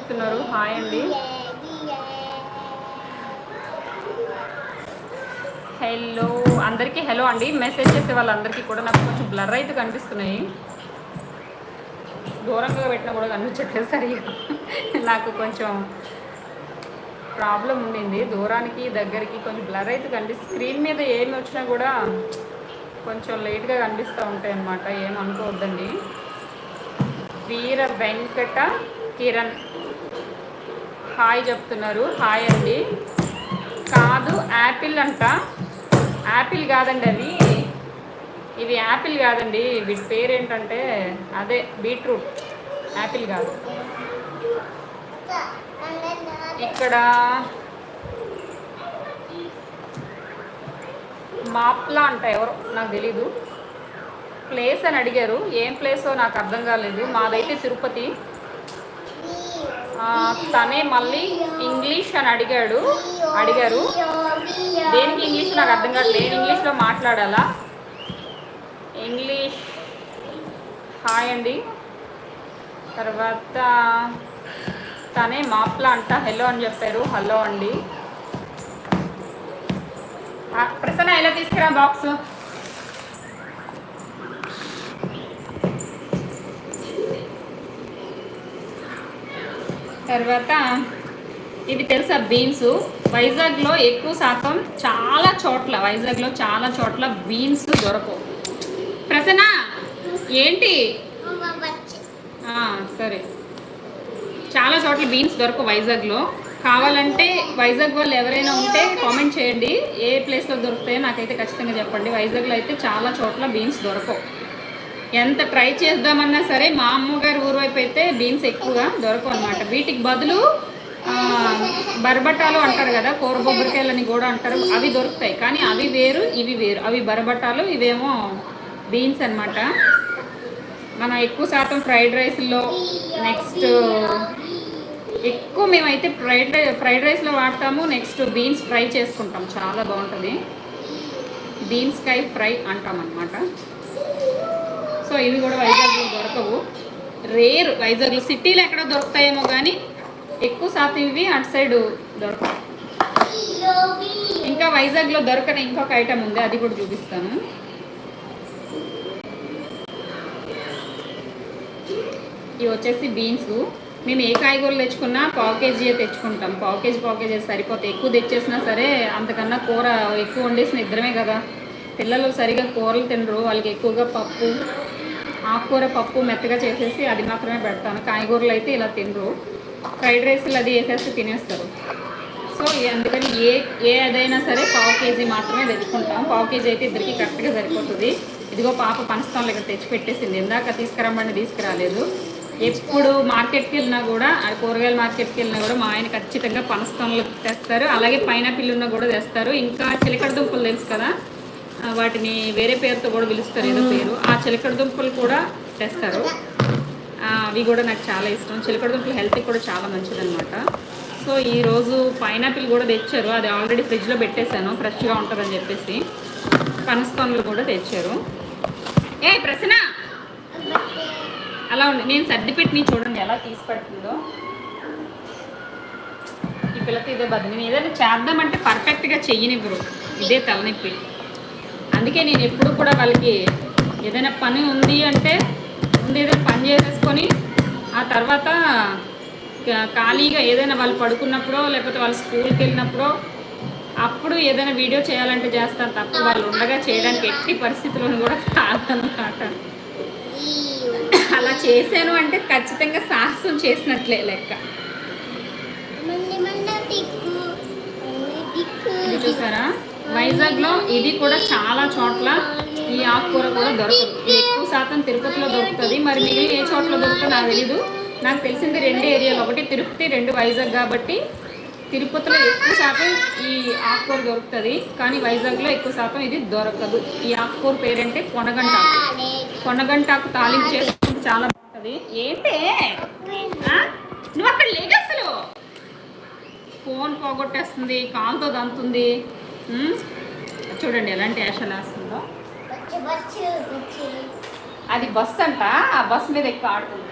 చెప్తున్నారు? హాయ్ అండి. హలో అందరికీ హలో అండి. మెసేజ్ చేసే వాళ్ళందరికీ కూడా నాకు కొంచెం బ్లర్ అయితే కనిపిస్తున్నాయి. దూరంగా పెట్టినా కూడా కనిపించట్లేదు సరిగా. నాకు కొంచెం ప్రాబ్లం ఉండింది. దూరానికి దగ్గరికి కొంచెం బ్లర్ అయితే కనిపిస్తుంది. స్క్రీన్ మీద ఏమి వచ్చినా కూడా కొంచెం లేట్గా కనిపిస్తూ ఉంటాయి అన్నమాట. ఏమనుకోవద్దండి. వీర వెంకట కిరణ్ హాయ్ చెప్తున్నారు. హాయ్ అండి. కాదు యాపిల్ అంట. యాపిల్ కాదండి అవి. ఇవి యాపిల్ కాదండి. వీటి పేరు ఏంటంటే అదే బీట్రూట్. యాపిల్ కాదు. ఇక్కడ మాప్లా అంట. ఎవరు నాకు తెలీదు. ప్లేస్ అని అడిగారు. ఏం ప్లేసో నాకు అర్థం కాలేదు. మాదైతే తిరుపతి. తనే మళ్ళీ ఇంగ్లీష్ అని అడిగారు. దేనికి ఇంగ్లీష్ నాకు అర్థం కావట్లేదు. ఇంగ్లీష్లో మాట్లాడాలా? ఇంగ్లీష్ హాయ్ అండి. తర్వాత తనే మాప్లా అంట. హలో అని చెప్పారు. హలో అండి. ప్రసన్న ఎలా తీసుకురా బాక్స్. తర్వాత ఇది తెలుసా బీన్స్. వైజాగ్లో ఎక్కువ శాతం చాలా చోట్ల బీన్స్ దొరకవు. ప్రసన్న ఏంటి? సరే, చాలా చోట్ల బీన్స్ దొరకవు వైజాగ్లో. కావాలంటే వైజాగ్ వాళ్ళు ఎవరైనా ఉంటే కామెంట్ చేయండి. ఏ ప్లేస్లో దొరుకుతాయో నాకైతే ఖచ్చితంగా చెప్పండి. వైజాగ్లో అయితే చాలా చోట్ల బీన్స్ దొరకవు. ఎంత ట్రై చేద్దామన్నా సరే మా అమ్మగారి ఊరు వైపు అయితే బీన్స్ ఎక్కువగా దొరకవు అనమాట. వీటికి బదులు బరబట్టాలు అంటారు కదా, కూర బొబ్బరికాయలని కూడా అంటారు. అవి దొరుకుతాయి. కానీ అవి వేరు, ఇవి వేరు. అవి బరబట్టాలు, ఇవేమో బీన్స్ అనమాట. మనం ఎక్కువ శాతం ఫ్రైడ్ రైస్లో నెక్స్ట్ ఎక్కువ మేమైతే ఫ్రైడ్ రైస్లో వాడతాము. నెక్స్ట్ బీన్స్ ఫ్రై చేసుకుంటాం. చాలా బాగుంటుంది. బీన్స్ కాయ ఫ్రై అంటాం అన్నమాట. సో ఇవి కూడా వైజాగ్లో దొరకవు. రేర్. వైజాగ్లో సిటీలో ఎక్కడో దొరుకుతాయేమో కానీ ఎక్కువ శాతం ఇవి అటు సైడ్ దొరకవు. ఇంకా వైజాగ్లో దొరకని ఇంకొక ఐటమ్ ఉంది, అది కూడా చూపిస్తాను. ఇవి వచ్చేసి బీన్స్. మేము ఏ కాయగూరలు తెచ్చుకున్నా పావు కేజీ తెచ్చుకుంటాం. పావు కేజీ సరిపోతాయి. ఎక్కువ తెచ్చేసినా సరే అంతకన్నా కూర ఎక్కువ వండేసిన ఇద్దరమే కదా. పిల్లలు సరిగా కూరలు తినరు. వాళ్ళకి ఎక్కువగా పప్పు, ఆకుకూర పప్పు మెత్తగా చేసేసి అది మాత్రమే పెడతాను. కాయగూరలు అయితే ఇలా తినరు. ఫ్రైడ్ రైస్లు అది వేసేసి తినేస్తారు. సో అందుకని ఏదైనా సరే పావు కేజీ మాత్రమే తెచ్చుకుంటాం. పావు కేజీ అయితే ఇద్దరికి కరెక్ట్గా సరిపోతుంది. ఇదిగో పాప పనస్తాంలో ఇక్కడ తెచ్చి పెట్టేసింది. ఇందాక తీసుకురమ్మని తీసుకురాలేదు. ఎప్పుడు మార్కెట్కి వెళ్ళినా కూడా, కూరగాయల మార్కెట్కి వెళ్ళినా కూడా మా ఆయన ఖచ్చితంగా పనస్తాంలు తెస్తారు. అలాగే పైనాపిల్ ఉన్నా కూడా తెస్తారు. ఇంకా చిలకడ దుంపలు తెలుసు కదా, వాటిని వేరే పేరుతో కూడా పిలుస్తారు, ఏదో పేరు. ఆ చిలకడ దుంపలు కూడా తెస్తారు. అవి కూడా నాకు చాలా ఇష్టం. చిలకడ దుంపలు హెల్త్కి కూడా చాలా మంచిదన్నమాట. సో ఈరోజు పైనాపిల్ కూడా తెచ్చారు. అది ఆల్రెడీ ఫ్రిడ్జ్లో పెట్టేశాను, ఫ్రెష్గా ఉంటుందని చెప్పేసి. పనస్తాన్లు కూడా తెచ్చారు. ప్రశ్న అలా ఉంది. నేను సర్దిపెట్టిని చూడండి ఎలా తీసి పెడుతుందో. ఈ పిల్లతో ఇదే బద్ద. నేను ఏదైనా చేద్దామంటే పర్ఫెక్ట్గా చెయ్యనివ్వరు. ఇదే తలనొప్పి. అందుకే నేను ఎప్పుడు కూడా వాళ్ళకి ఏదైనా పని ఉంది అంటే ముందు ఏదైనా పని చేసేసుకొని ఆ తర్వాత ఖాళీగా ఏదైనా వాళ్ళు పడుకున్నప్పుడో లేకపోతే వాళ్ళు స్కూల్కి వెళ్ళినప్పుడో అప్పుడు ఏదైనా వీడియో చేయాలంటే చేస్తాను తప్ప వాళ్ళు ఉండగా చేయడానికి ఎట్టి పరిస్థితులను కూడా కాదన్నమాట. అలా చేశాను అంటే ఖచ్చితంగా సాహసం చేసినట్లే లెక్క. చూసారా, వైజాగ్లో ఇది కూడా చాలా చోట్ల ఈ ఆకుకూర కూడా దొరకదు. ఎక్కువ శాతం తిరుపతిలో దొరుకుతుంది. మరి మిగిలిన ఏ చోట్ల దొరుకుతుందో నాకు తెలీదు. నాకు తెలిసింది 2 ఏరియాలు, ఒకటి తిరుపతి, 2 వైజాగ్. కాబట్టి తిరుపతిలో ఎక్కువ శాతం ఈ ఆకుకూర దొరుకుతుంది, కానీ వైజాగ్లో ఎక్కువ శాతం ఇది దొరకదు. ఈ ఆకుకూర పేరంటే కొనగంటాకు. కొనగంటాకు తాలింపు చేసుకుంటే చాలా బాగుంటుంది. ఏంటే నువ్వు అక్కడ లేదు, అసలు ఫోన్ పోగొట్టేస్తుంది, కాలుతో దంతుంది. చూడండి ఎలాంటి యాషలు వేస్తుందో. అది బస్సు అంట. ఆ బస్సు మీద ఎక్కువ ఆడుతుంది.